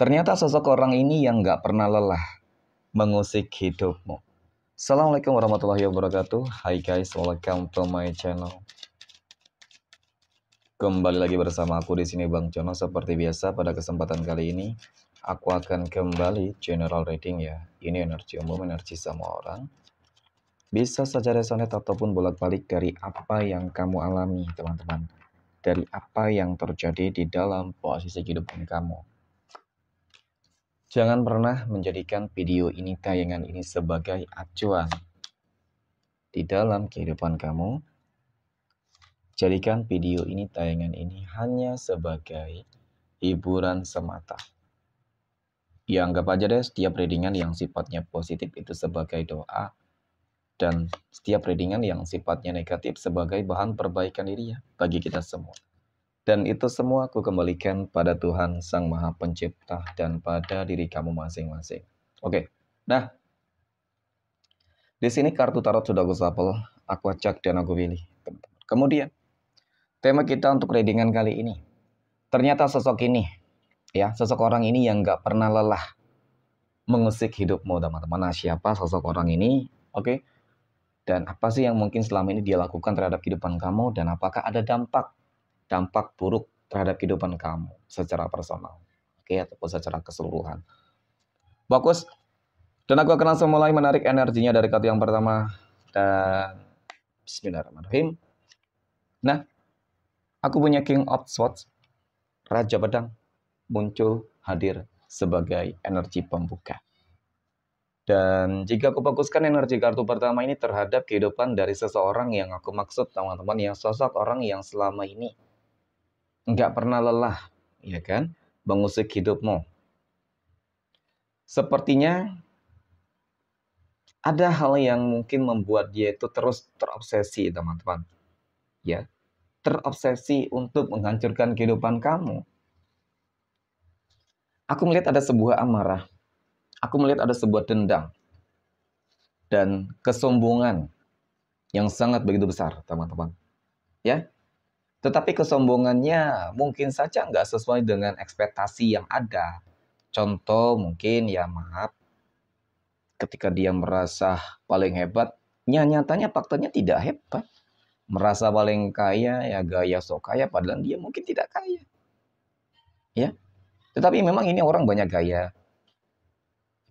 Ternyata sosok orang ini yang nggak pernah lelah mengusik hidupmu. Assalamualaikum warahmatullahi wabarakatuh. Hai guys, welcome to my channel. Kembali lagi bersama aku di sini Bang Jono. Seperti biasa pada kesempatan kali ini aku akan kembali general reading ya. Ini energi umum, energi semua orang. Bisa saja resonate ataupun bolak-balik dari apa yang kamu alami teman-teman. Dari apa yang terjadi di dalam posisi kehidupan kamu. Jangan pernah menjadikan video ini, tayangan ini sebagai acuan di dalam kehidupan kamu. Jadikan video ini, tayangan ini hanya sebagai hiburan semata. Ya anggap aja deh setiap readingan yang sifatnya positif itu sebagai doa. Dan setiap readingan yang sifatnya negatif sebagai bahan perbaikan diri ya bagi kita semua. Dan itu semua aku kembalikan pada Tuhan Sang Maha Pencipta dan pada diri kamu masing-masing. Oke, nah di sini kartu tarot sudah aku shuffle, aku acak dan aku pilih. Kemudian tema kita untuk readingan kali ini, ternyata sosok ini, ya sosok orang ini yang nggak pernah lelah mengusik hidupmu teman-teman. Nah, siapa sosok orang ini? Oke, dan apa sih yang mungkin selama ini dia lakukan terhadap kehidupan kamu dan apakah ada dampak buruk terhadap kehidupan kamu secara personal, oke, ataupun secara keseluruhan. Bagus. Dan aku akan langsung mulai menarik energinya dari kartu yang pertama. Dan bismillahirrahmanirrahim. Nah, aku punya King of Swords, Raja Pedang, muncul hadir sebagai energi pembuka. Dan jika aku fokuskan energi kartu pertama ini terhadap kehidupan dari seseorang yang aku maksud teman-teman, yang sosok orang yang selama ini nggak pernah lelah, ya kan, mengusik hidupmu. Sepertinya ada hal yang mungkin membuat dia itu terus terobsesi teman-teman. Ya, terobsesi untuk menghancurkan kehidupan kamu. Aku melihat ada sebuah amarah. Aku melihat ada sebuah dendam. Dan kesombongan yang sangat begitu besar teman-teman. Ya, tetapi kesombongannya mungkin saja nggak sesuai dengan ekspektasi yang ada. Contoh mungkin ya maaf, ketika dia merasa paling hebat, nyatanya faktanya tidak hebat. Merasa paling kaya ya gaya sok kaya padahal dia mungkin tidak kaya. Ya, tetapi memang ini orang banyak gaya.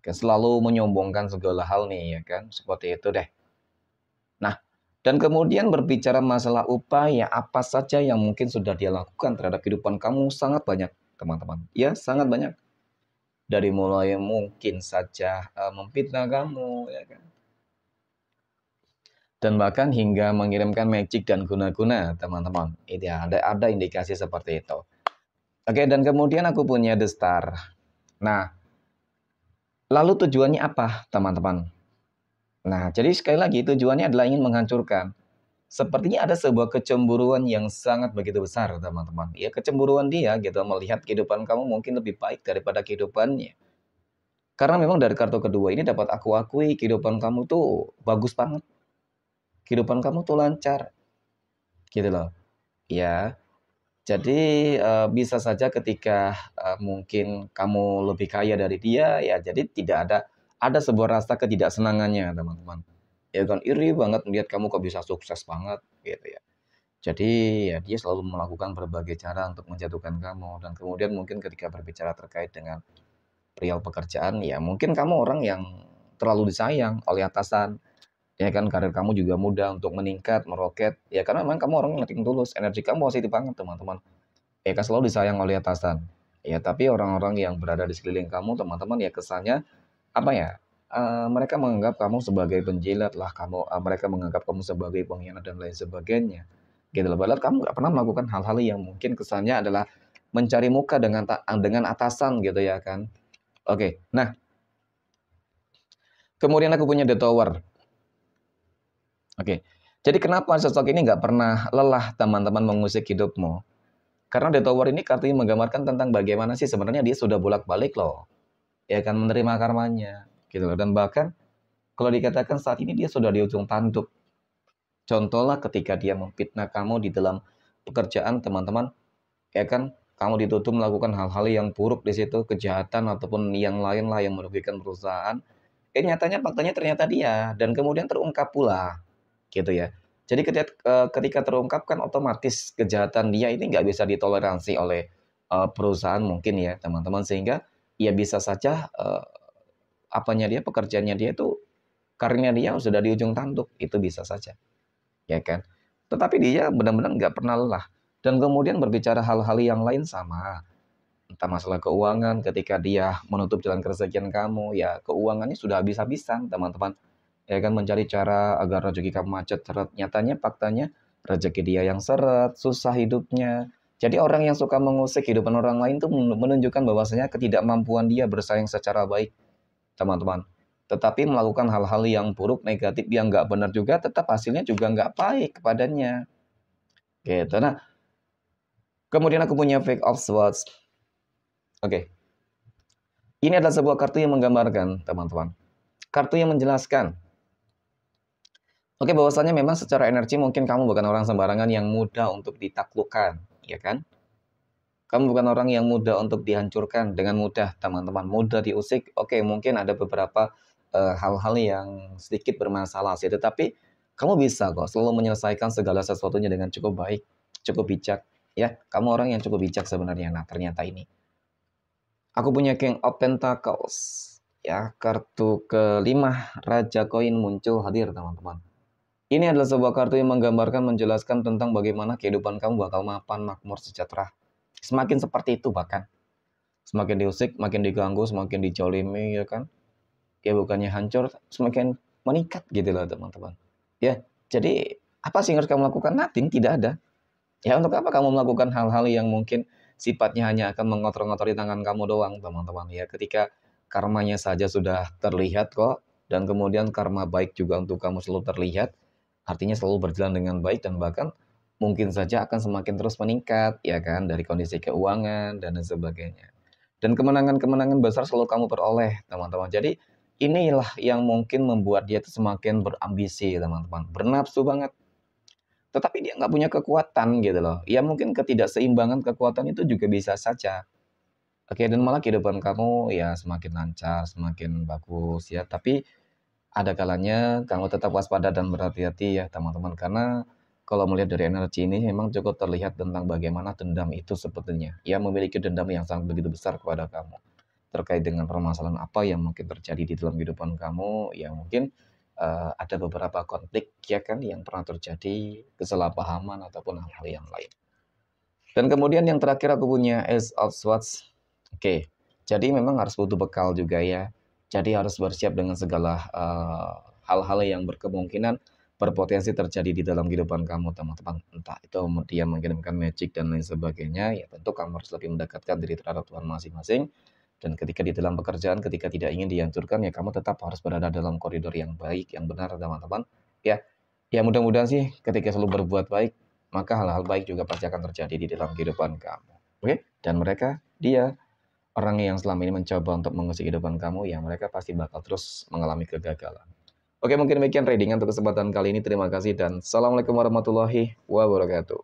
Selalu menyombongkan segala hal nih ya kan, seperti itu deh. Nah, dan kemudian berbicara masalah upaya apa saja yang mungkin sudah dia lakukan terhadap kehidupan kamu sangat banyak, teman-teman. Ya, sangat banyak. Dari mulai mungkin saja memfitnah kamu, ya kan. Dan bahkan hingga mengirimkan magic dan guna-guna, teman-teman. Itu ya, ada indikasi seperti itu. Oke, dan kemudian aku punya The Star. Nah, lalu tujuannya apa, teman-teman? Nah, jadi sekali lagi tujuannya adalah ingin menghancurkan. Sepertinya ada sebuah kecemburuan yang sangat begitu besar, teman-teman. Ya, kecemburuan dia gitu melihat kehidupan kamu mungkin lebih baik daripada kehidupannya. Karena memang dari kartu kedua ini dapat aku akui kehidupan kamu tuh bagus banget. Kehidupan kamu tuh lancar. Gitu loh. Ya. Jadi bisa saja ketika mungkin kamu lebih kaya dari dia, ya jadi tidak ada sebuah rasa ketidaksenangannya, teman-teman. Ya kan iri banget melihat kamu kok bisa sukses banget gitu ya. Jadi ya dia selalu melakukan berbagai cara untuk menjatuhkan kamu dan kemudian mungkin ketika berbicara terkait dengan perihal pekerjaan ya mungkin kamu orang yang terlalu disayang oleh atasan. Ya kan karir kamu juga mudah untuk meningkat, meroket. Ya karena memang kamu orang yang nothing tulus, energi kamu positif banget, teman-teman. Ya kan selalu disayang oleh atasan. Ya tapi orang-orang yang berada di sekeliling kamu, teman-teman, ya kesannya apa ya? Mereka menganggap kamu sebagai penjilat lah, mereka menganggap kamu sebagai pengkhianat dan lain sebagainya. Gitu loh. Padahal kamu nggak pernah melakukan hal-hal yang mungkin kesannya adalah mencari muka dengan atasan gitu ya kan. Oke, nah kemudian aku punya The Tower. Oke, jadi kenapa sosok ini nggak pernah lelah teman-teman mengusik hidupmu? Karena The Tower ini kartunya menggambarkan tentang bagaimana sih sebenarnya dia sudah bolak-balik loh. Ya kan menerima karmanya gitu loh. Dan bahkan kalau dikatakan saat ini dia sudah di ujung tanduk. Contohlah ketika dia memfitnah kamu di dalam pekerjaan teman-teman. Ya kan kamu dituduh melakukan hal-hal yang buruk di situ, kejahatan ataupun yang lain lah yang merugikan perusahaan. Nyatanya faktanya ternyata dia dan kemudian terungkap pula, gitu ya. Jadi ketika terungkap kan otomatis kejahatan dia ini nggak bisa ditoleransi oleh perusahaan mungkin ya teman-teman, sehingga ya bisa saja pekerjaannya dia itu, karirnya dia sudah di ujung tanduk, itu bisa saja, ya kan. Tetapi dia benar-benar nggak pernah lelah dan kemudian berbicara hal-hal yang lain sama, entah masalah keuangan. Ketika dia menutup jalan kerezekian kamu, ya keuangannya sudah habis-habisan teman-teman, ya kan, mencari cara agar rezeki kamu macet seret. Nyatanya faktanya rezeki dia yang seret, susah hidupnya. Jadi orang yang suka mengusik kehidupan orang lain itu menunjukkan bahwasanya ketidakmampuan dia bersaing secara baik, teman-teman. Tetapi melakukan hal-hal yang buruk, negatif, yang nggak benar juga, tetap hasilnya juga nggak baik kepadanya. Gitu. Nah, kemudian aku punya fake of swords. Oke. Ini adalah sebuah kartu yang menggambarkan, teman-teman. Kartu yang menjelaskan. Oke, bahwasanya memang secara energi mungkin kamu bukan orang sembarangan yang mudah untuk ditaklukkan, ya kan? Kamu bukan orang yang mudah untuk dihancurkan dengan mudah, teman-teman. Mudah diusik. Oke, mungkin ada beberapa hal-hal yang sedikit bermasalah sih, tetapi kamu bisa kok selalu menyelesaikan segala sesuatunya dengan cukup baik, cukup bijak, ya. Kamu orang yang cukup bijak sebenarnya. Nah, ternyata ini. Aku punya King of Pentacles. Ya, kartu kelima Raja Koin muncul hadir, teman-teman. Ini adalah sebuah kartu yang menggambarkan, menjelaskan tentang bagaimana kehidupan kamu bakal mapan, makmur, sejahtera. Semakin seperti itu bahkan. Semakin diusik, makin diganggu, semakin dijolimi, ya kan. Ya bukannya hancur, semakin meningkat gitu loh, teman-teman. Ya, jadi apa sih yang harus kamu lakukan? Nothing, tidak ada. Ya, untuk apa kamu melakukan hal-hal yang mungkin sifatnya hanya akan mengotor-ngotori tangan kamu doang, teman-teman. Ya, ketika karmanya saja sudah terlihat kok, dan kemudian karma baik juga untuk kamu selalu terlihat, artinya selalu berjalan dengan baik dan bahkan mungkin saja akan semakin terus meningkat, ya kan, dari kondisi keuangan dan lain sebagainya. Dan kemenangan-kemenangan besar selalu kamu peroleh, teman-teman. Jadi inilah yang mungkin membuat dia itu semakin berambisi, teman-teman. Bernafsu banget. Tetapi dia nggak punya kekuatan gitu loh. Ya mungkin ketidakseimbangan kekuatan itu juga bisa saja. Oke, dan malah kehidupan kamu ya semakin lancar, semakin bagus ya. Tapi ada kalanya kamu tetap waspada dan berhati-hati ya teman-teman. Karena kalau melihat dari energi ini memang cukup terlihat tentang bagaimana dendam itu sebetulnya. Ya memiliki dendam yang sangat begitu besar kepada kamu. Terkait dengan permasalahan apa yang mungkin terjadi di dalam kehidupan kamu. Ya mungkin ada beberapa konflik ya kan yang pernah terjadi, kesalahpahaman ataupun hal-hal yang lain. Dan kemudian yang terakhir aku punya Ace of Swords. Oke, jadi memang harus butuh bekal juga ya. Jadi harus bersiap dengan segala hal-hal yang berkemungkinan berpotensi terjadi di dalam kehidupan kamu, teman-teman. Entah itu dia mengirimkan magic dan lain sebagainya, ya tentu kamu harus lebih mendekatkan diri terhadap Tuhan masing-masing. Dan ketika di dalam pekerjaan, ketika tidak ingin dihancurkan, ya kamu tetap harus berada dalam koridor yang baik, yang benar, teman-teman. Ya, ya mudah-mudahan sih ketika selalu berbuat baik, maka hal-hal baik juga pasti akan terjadi di dalam kehidupan kamu. Oke? Dan dia orang yang selama ini mencoba untuk mengusik kehidupan kamu, ya mereka pasti bakal terus mengalami kegagalan. Oke, mungkin demikian readingan untuk kesempatan kali ini. Terima kasih dan assalamualaikum warahmatullahi wabarakatuh.